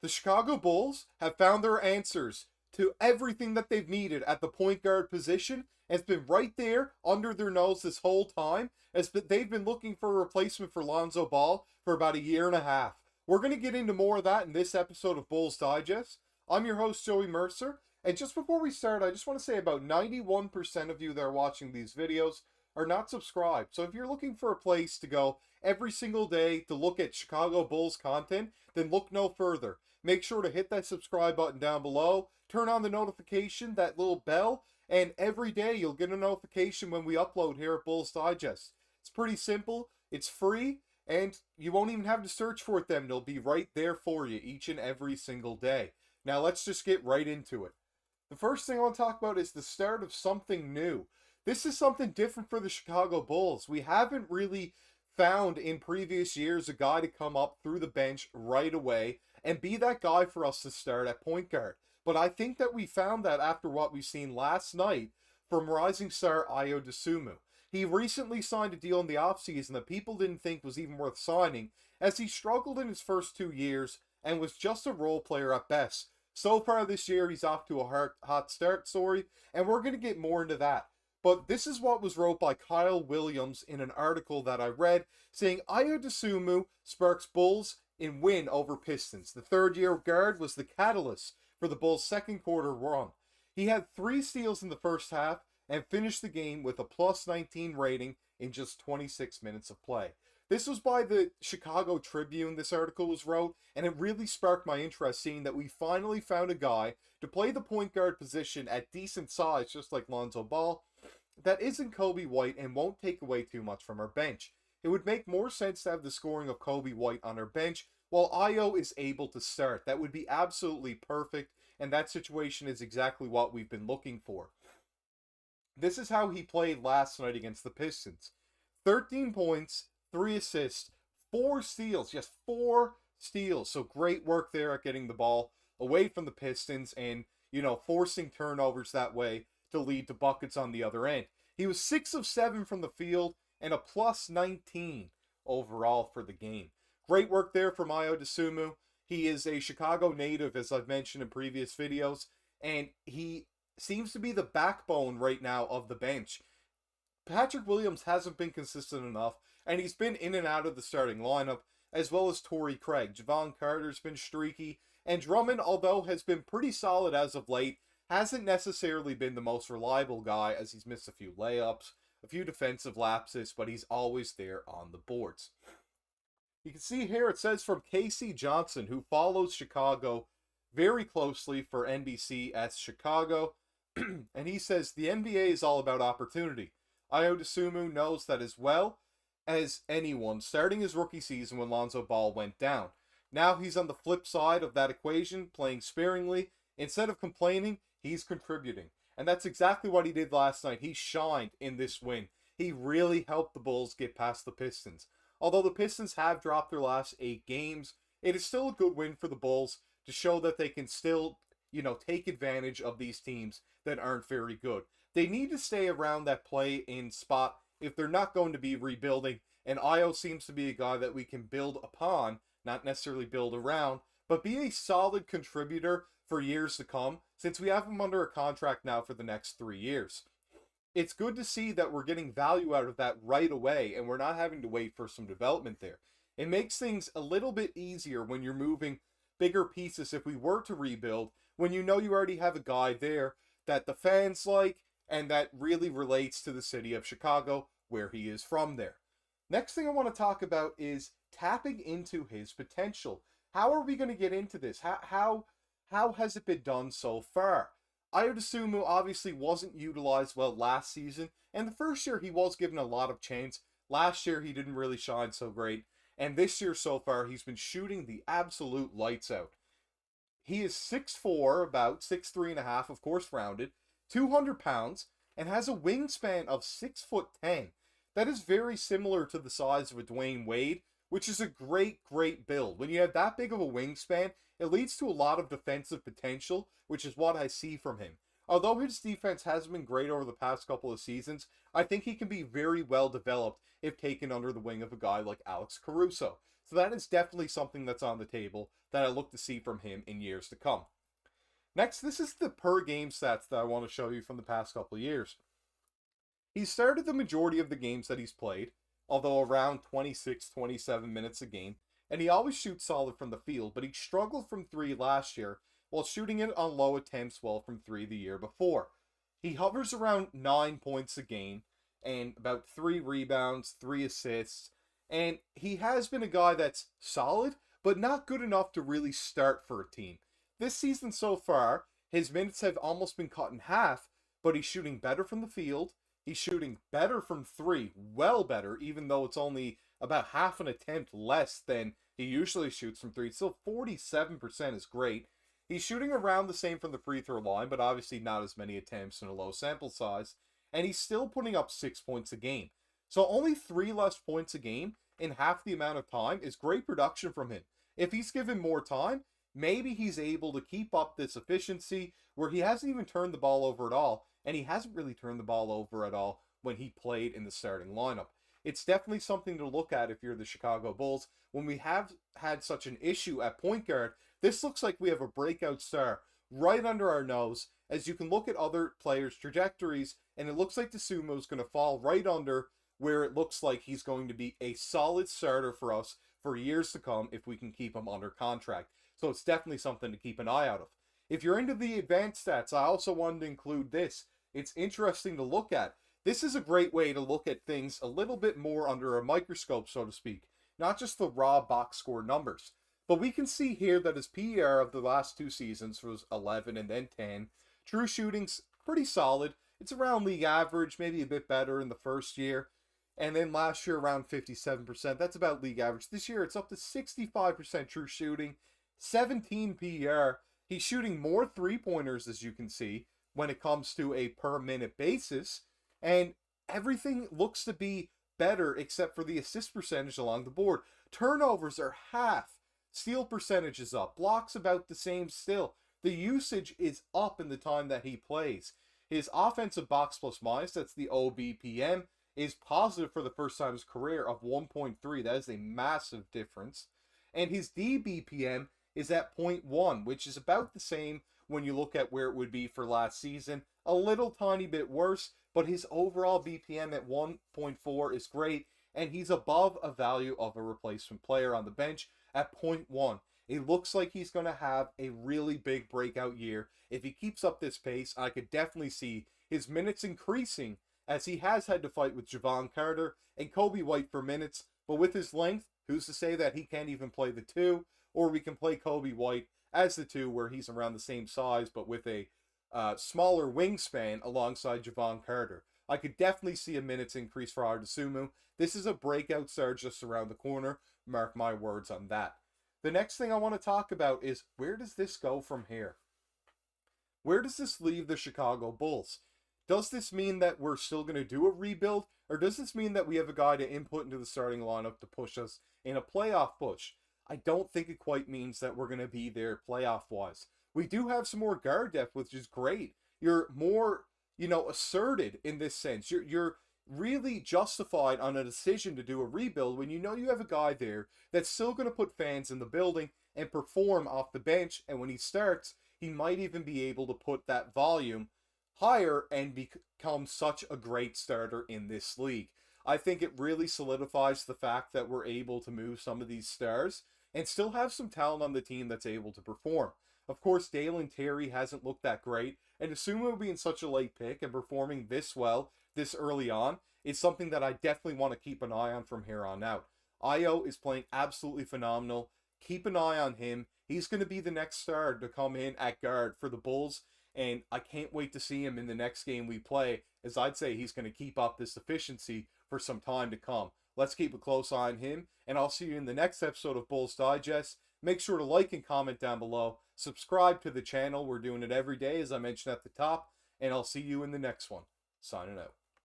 The Chicago Bulls have found their answers to everything that they've needed at the point guard position. It's been right there under their nose this whole time. They've been looking for a replacement for Lonzo Ball for about a year and a half. We're going to get into more of that in this episode of Bulls Digest. I'm your host, Joey Mercer. And just before we start, I just want to say about 91% of you that are watching these videos are not subscribed. So if you're looking for a place to go every single day to look at Chicago Bulls content, then look no further. Make sure to hit that subscribe button down below, turn on the notification, that little bell, and every day you'll get a notification when we upload here at Bulls Digest. It's pretty simple, it's free, and you won't even have to search for it then. It'll be right there for you each and every single day. Now let's just get right into it. The first thing I want to talk about is the start of something new. This is something different for the Chicago Bulls. We haven't really found in previous years a guy to come up through the bench right away and be that guy for us to start at point guard. But I think that we found that after what we've seen last night from rising star Ayo Dosunmu. He recently signed a deal in the offseason that people didn't think was even worth signing, as he struggled in his first 2 years and was just a role player at best. So far this year, he's off to a hot start, and we're going to get more into that. But this is what was wrote by Kyle Williams in an article that I read, saying Ayo Dosunmu sparks Bulls in win over Pistons. The third-year guard was the catalyst for the Bulls' second quarter run. He had 3 steals in the first half and finished the game with a plus 19 rating in just 26 minutes of play. This was by the Chicago Tribune, this article was wrote, and it really sparked my interest seeing that we finally found a guy to play the point guard position at decent size, just like Lonzo Ball, that isn't Kobe White and won't take away too much from our bench. It would make more sense to have the scoring of Kobe White on our bench while Ayo is able to start. That would be absolutely perfect, and that situation is exactly what we've been looking for. This is how he played last night against the Pistons. 13 points, 3 assists, 4 steals, just 4 steals. So great work there at getting the ball away from the Pistons and, forcing turnovers that way to lead to buckets on the other end. He was 6 of 7 from the field and a plus 19 overall for the game. Great work there from Ayo Dosunmu. He is a Chicago native, as I've mentioned in previous videos, and he seems to be the backbone right now of the bench. Patrick Williams hasn't been consistent enough, and he's been in and out of the starting lineup, as well as Torrey Craig. Javon Carter's been streaky, and Drummond, although has been pretty solid as of late, hasn't necessarily been the most reliable guy, as he's missed a few layups, a few defensive lapses, but he's always there on the boards. You can see here it says from Casey Johnson, who follows Chicago very closely for NBC Chicago, and he says the NBA is all about opportunity. Ayo Dosunmu knows that as well as anyone, starting his rookie season when Lonzo Ball went down. Now he's on the flip side of that equation, playing sparingly. Instead of complaining, he's contributing. And that's exactly what he did last night. He shined in this win. He really helped the Bulls get past the Pistons. Although the Pistons have dropped their last 8 games, it is still a good win for the Bulls to show that they can still, take advantage of these teams that aren't very good. They need to stay around that play-in spot if they're not going to be rebuilding. And Ayo seems to be a guy that we can build upon, not necessarily build around, but be a solid contributor for years to come, since we have him under a contract now for the next 3 years. It's good to see that we're getting value out of that right away, and we're not having to wait for some development there. It makes things a little bit easier when you're moving bigger pieces if we were to rebuild, when you know you already have a guy there that the fans like, and that really relates to the city of Chicago, where he is from there. Next thing I want to talk about is tapping into his potential. How are we going to get into this? How has it been done so far? Ayo Dosunmu obviously wasn't utilized well last season, and the first year he was given a lot of chance. Last year he didn't really shine so great, and this year so far he's been shooting the absolute lights out. He is 6'4", about 6'3.5", of course rounded, 200 pounds, and has a wingspan of 6'10". That is very similar to the size of a Dwayne Wade, which is a great build. When you have that big of a wingspan, it leads to a lot of defensive potential, which is what I see from him. Although his defense hasn't been great over the past couple of seasons, I think he can be very well developed if taken under the wing of a guy like Alex Caruso. So that is definitely something that's on the table that I look to see from him in years to come. Next, this is the per game stats that I want to show you from the past couple of years. He's started the majority of the games that he's played, although around 26, 27 minutes a game, and he always shoots solid from the field, but he struggled from three last year while shooting it on low attempts well from three the year before. He hovers around 9 points a game and about 3 rebounds, 3 assists, and he has been a guy that's solid, but not good enough to really start for a team. This season so far, his minutes have almost been cut in half, but he's shooting better from the field. He's shooting better from three, well better, even though it's only about half an attempt less than he usually shoots from three. Still, 47% is great. He's shooting around the same from the free throw line, but obviously not as many attempts in a low sample size. And he's still putting up 6 points a game. So only 3 less points a game in half the amount of time is great production from him. If he's given more time, maybe he's able to keep up this efficiency where he hasn't even turned the ball over at all. And he hasn't really turned the ball over at all when he played in the starting lineup. It's definitely something to look at if you're the Chicago Bulls. When we have had such an issue at point guard, this looks like we have a breakout star right under our nose, as you can look at other players' trajectories, and it looks like DeSumo is going to fall right under where it looks like he's going to be a solid starter for us for years to come if we can keep him under contract. So it's definitely something to keep an eye out of. If you're into the advanced stats, I also wanted to include this. It's interesting to look at. This is a great way to look at things a little bit more under a microscope, so to speak. Not just the raw box score numbers. But we can see here that his PER of the last 2 seasons was 11 and then 10. True shooting's pretty solid. It's around league average, maybe a bit better in the first year. And then last year around 57%. That's about league average. This year it's up to 65% true shooting. 17 PER. He's shooting more three-pointers, as you can see, when it comes to a per-minute basis. And everything looks to be better except for the assist percentage along the board. Turnovers are half. Steal percentage is up. Blocks about the same still. The usage is up in the time that he plays. His offensive box plus minus, that's the OBPM, is positive for the first time in his career of 1.3. That is a massive difference. And his DBPM is at 0.1, which is about the same when you look at where it would be for last season. A little tiny bit worse, but his overall BPM at 1.4 is great, and he's above a value of a replacement player on the bench at 0.1. It looks like he's going to have a really big breakout year. If he keeps up this pace, I could definitely see his minutes increasing, as he has had to fight with Javon Carter and Kobe White for minutes, but with his length, who's to say that he can't even play the 2, or we can play Kobe White as the 2 where he's around the same size but with a smaller wingspan alongside Javon Carter. I could definitely see a minutes increase for Ardasumu. This is a breakout star just around the corner. Mark my words on that. The next thing I want to talk about is, where does this go from here? Where does this leave the Chicago Bulls? Does this mean that we're still going to do a rebuild, or does this mean that we have a guy to input into the starting lineup to push us in a playoff push? I don't think it quite means that we're going to be there playoff-wise. We do have some more guard depth, which is great. You're more, asserted in this sense. You're really justified on a decision to do a rebuild when you know you have a guy there that's still going to put fans in the building and perform off the bench. And when he starts, he might even be able to put that volume higher and become such a great starter in this league. I think it really solidifies the fact that we're able to move some of these stars and still have some talent on the team that's able to perform. Of course, Dalen Terry hasn't looked that great, and assuming being such a late pick and performing this well this early on is something that I definitely want to keep an eye on from here on out. Io is playing absolutely phenomenal. Keep an eye on him. He's going to be the next star to come in at guard for the Bulls, and I can't wait to see him in the next game we play, as I'd say he's going to keep up this efficiency for some time to come. Let's keep a close eye on him, and I'll see you in the next episode of Bulls Digest. Make sure to like and comment down below. Subscribe to the channel. We're doing it every day, as I mentioned at the top, and I'll see you in the next one. Signing out.